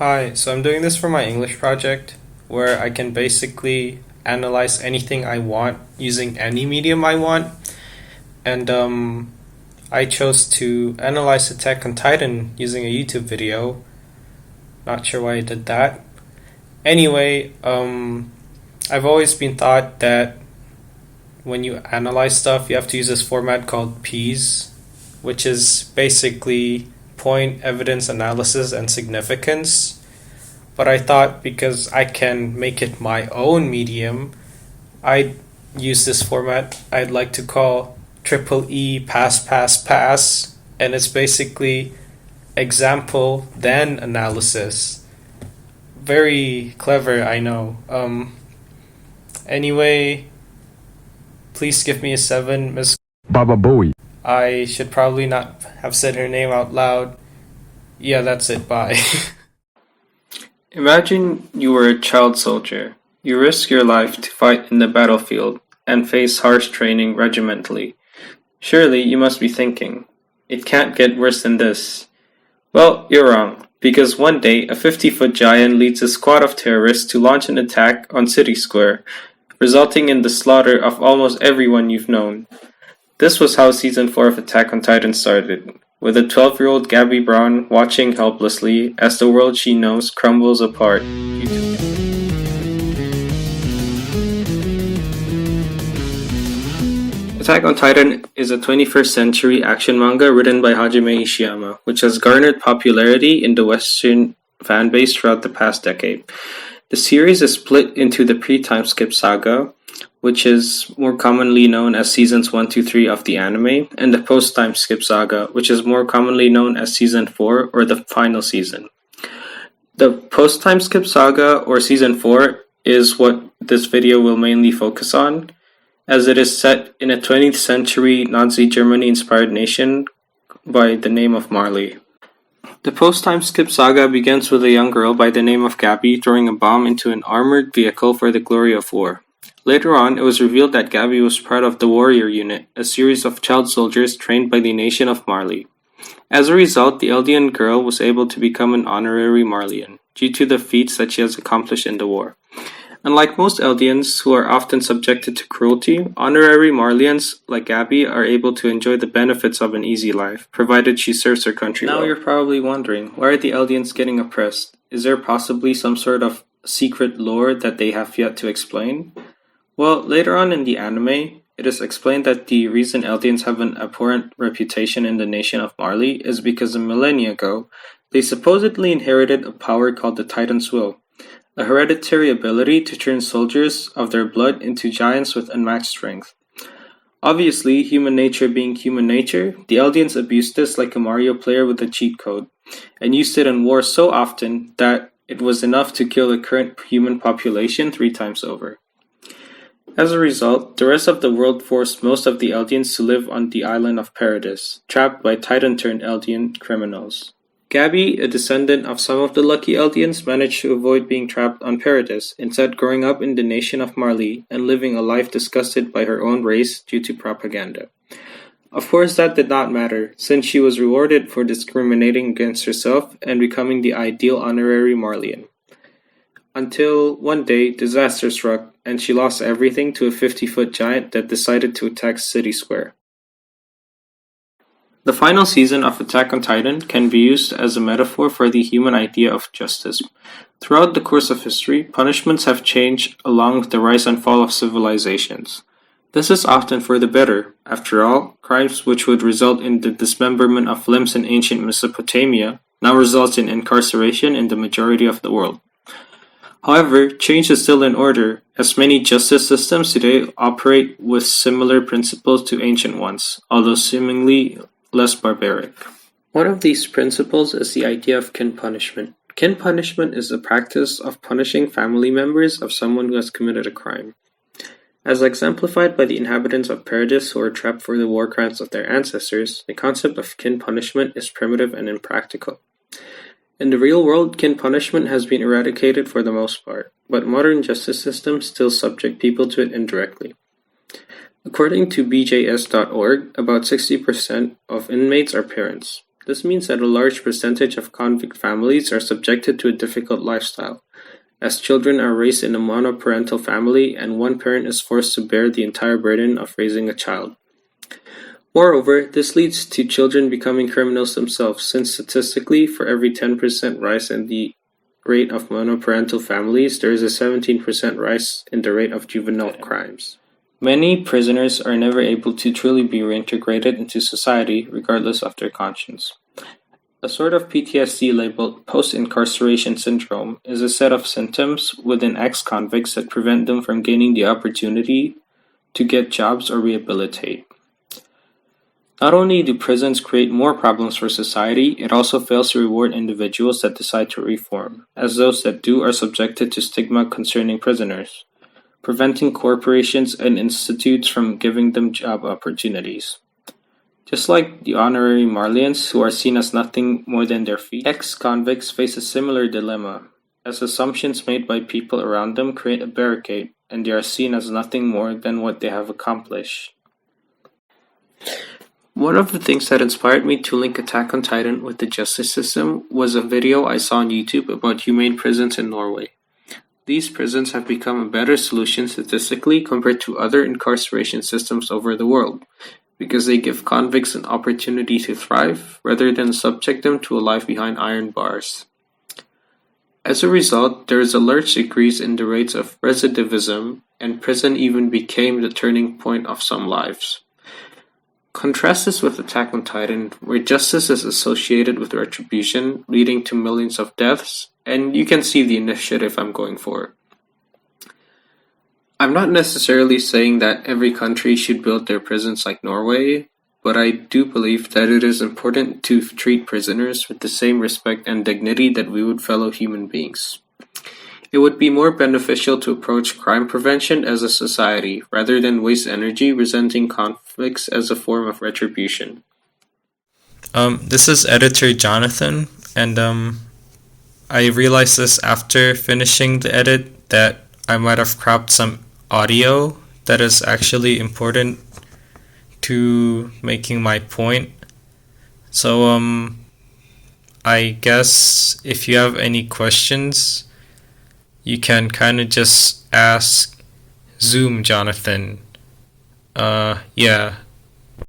Hi, so I'm doing this for my English project where I can basically analyze anything I want using any medium I want. And I chose to analyze Attack on Titan using a YouTube video. Not sure why I did that. Anyway, I've always been taught that when you analyze stuff, you have to use this format called PEAS, which is basically point, evidence, analysis, and significance. But I thought because I can make it my own medium, I'd use this format I'd like to call triple E pass pass pass, and it's basically example then analysis. Very clever, I know. Anyway, please give me a 7, Miss. Baba Bowie. I should probably not have said her name out loud. Yeah, that's it. Bye. Imagine you were a child soldier. You risk your life to fight in the battlefield and face harsh training regimentally. Surely you must be thinking, it can't get worse than this. Well, you're wrong, because one day a 50-foot giant leads a squad of terrorists to launch an attack on City Square, resulting in the slaughter of almost everyone you've known. This was how Season 4 of Attack on Titan started, with a 12-year-old Gabby Braun watching helplessly as the world she knows crumbles apart. Attack on Titan is a 21st century action manga written by Hajime Ishiyama, which has garnered popularity in the Western fanbase throughout the past decade. The series is split into the pre-time skip saga, which is more commonly known as Seasons 1, 2, 3 of the anime, and the post-time skip saga, which is more commonly known as Season 4 or the final season. The post-time skip saga or Season 4 is what this video will mainly focus on, as it is set in a 20th century Nazi Germany inspired nation by the name of Marley. The post-time skip saga begins with a young girl by the name of Gabby throwing a bomb into an armored vehicle for the glory of war. Later on, it was revealed that Gabby was part of the Warrior Unit, a series of child soldiers trained by the nation of Marley. As a result, the Eldian girl was able to become an honorary Marleyan, due to the feats that she has accomplished in the war. Unlike most Eldians, who are often subjected to cruelty, honorary Marleyans, like Gabby, are able to enjoy the benefits of an easy life, provided she serves her country well. Now you're probably wondering, why are the Eldians getting oppressed? Is there possibly some sort of secret lore that they have yet to explain? Well, later on in the anime, it is explained that the reason Eldians have an abhorrent reputation in the nation of Marley is because a millennia ago, they supposedly inherited a power called the Titan's Will, a hereditary ability to turn soldiers of their blood into giants with unmatched strength. Obviously, human nature being human nature, the Eldians abused this like a Mario player with a cheat code, and used it in war so often that it was enough to kill the current human population 3 times over. As a result, the rest of the world forced most of the Eldians to live on the island of Paradis, trapped by Titan-turned-Eldian criminals. Gabby, a descendant of some of the lucky Eldians, managed to avoid being trapped on Paradis, instead growing up in the nation of Marley and living a life disgusted by her own race due to propaganda. Of course, that did not matter, since she was rewarded for discriminating against herself and becoming the ideal honorary Marleyan. Until one day, disaster struck, and she lost everything to a 50-foot giant that decided to attack City Square. The final season of Attack on Titan can be used as a metaphor for the human idea of justice. Throughout the course of history, punishments have changed along with the rise and fall of civilizations. This is often for the better. After all, crimes which would result in the dismemberment of limbs in ancient Mesopotamia now results in incarceration in the majority of the world. However, change is still in order, as many justice systems today operate with similar principles to ancient ones, although seemingly less barbaric. One of these principles is the idea of kin punishment. Kin punishment is the practice of punishing family members of someone who has committed a crime. As exemplified by the inhabitants of Paradis who are trapped for the war crimes of their ancestors, the concept of kin punishment is primitive and impractical. In the real world, kin punishment has been eradicated for the most part, but modern justice systems still subject people to it indirectly. According to BJS.org, about 60% of inmates are parents. This means that a large percentage of convict families are subjected to a difficult lifestyle, as children are raised in a monoparental family and one parent is forced to bear the entire burden of raising a child. Moreover, this leads to children becoming criminals themselves, since statistically, for every 10% rise in the rate of monoparental families, there is a 17% rise in the rate of juvenile crimes. Many prisoners are never able to truly be reintegrated into society, regardless of their conscience. A sort of PTSD labeled post-incarceration syndrome is a set of symptoms within ex-convicts that prevent them from gaining the opportunity to get jobs or rehabilitate. Not only do prisons create more problems for society, it also fails to reward individuals that decide to reform, as those that do are subjected to stigma concerning prisoners, preventing corporations and institutes from giving them job opportunities. Just like the honorary Marlians, who are seen as nothing more than their feet, ex-convicts face a similar dilemma, as assumptions made by people around them create a barricade, and they are seen as nothing more than what they have accomplished. One of the things that inspired me to link Attack on Titan with the justice system was a video I saw on YouTube about humane prisons in Norway. These prisons have become a better solution statistically compared to other incarceration systems over the world, because they give convicts an opportunity to thrive rather than subject them to a life behind iron bars. As a result, there is a large decrease in the rates of recidivism, and prison even became the turning point of some lives. Contrast this with Attack on Titan, where justice is associated with retribution, leading to millions of deaths, and you can see the initiative I'm going for. I'm not necessarily saying that every country should build their prisons like Norway, but I do believe that it is important to treat prisoners with the same respect and dignity that we would fellow human beings. It would be more beneficial to approach crime prevention as a society, rather than waste energy resenting conflicts as a form of retribution. This is editor Jonathan, and I realized this after finishing the edit that I might have cropped some audio that is actually important to making my point. So I guess if you have any questions, you can kind of just ask Zoom Jonathan. Yeah.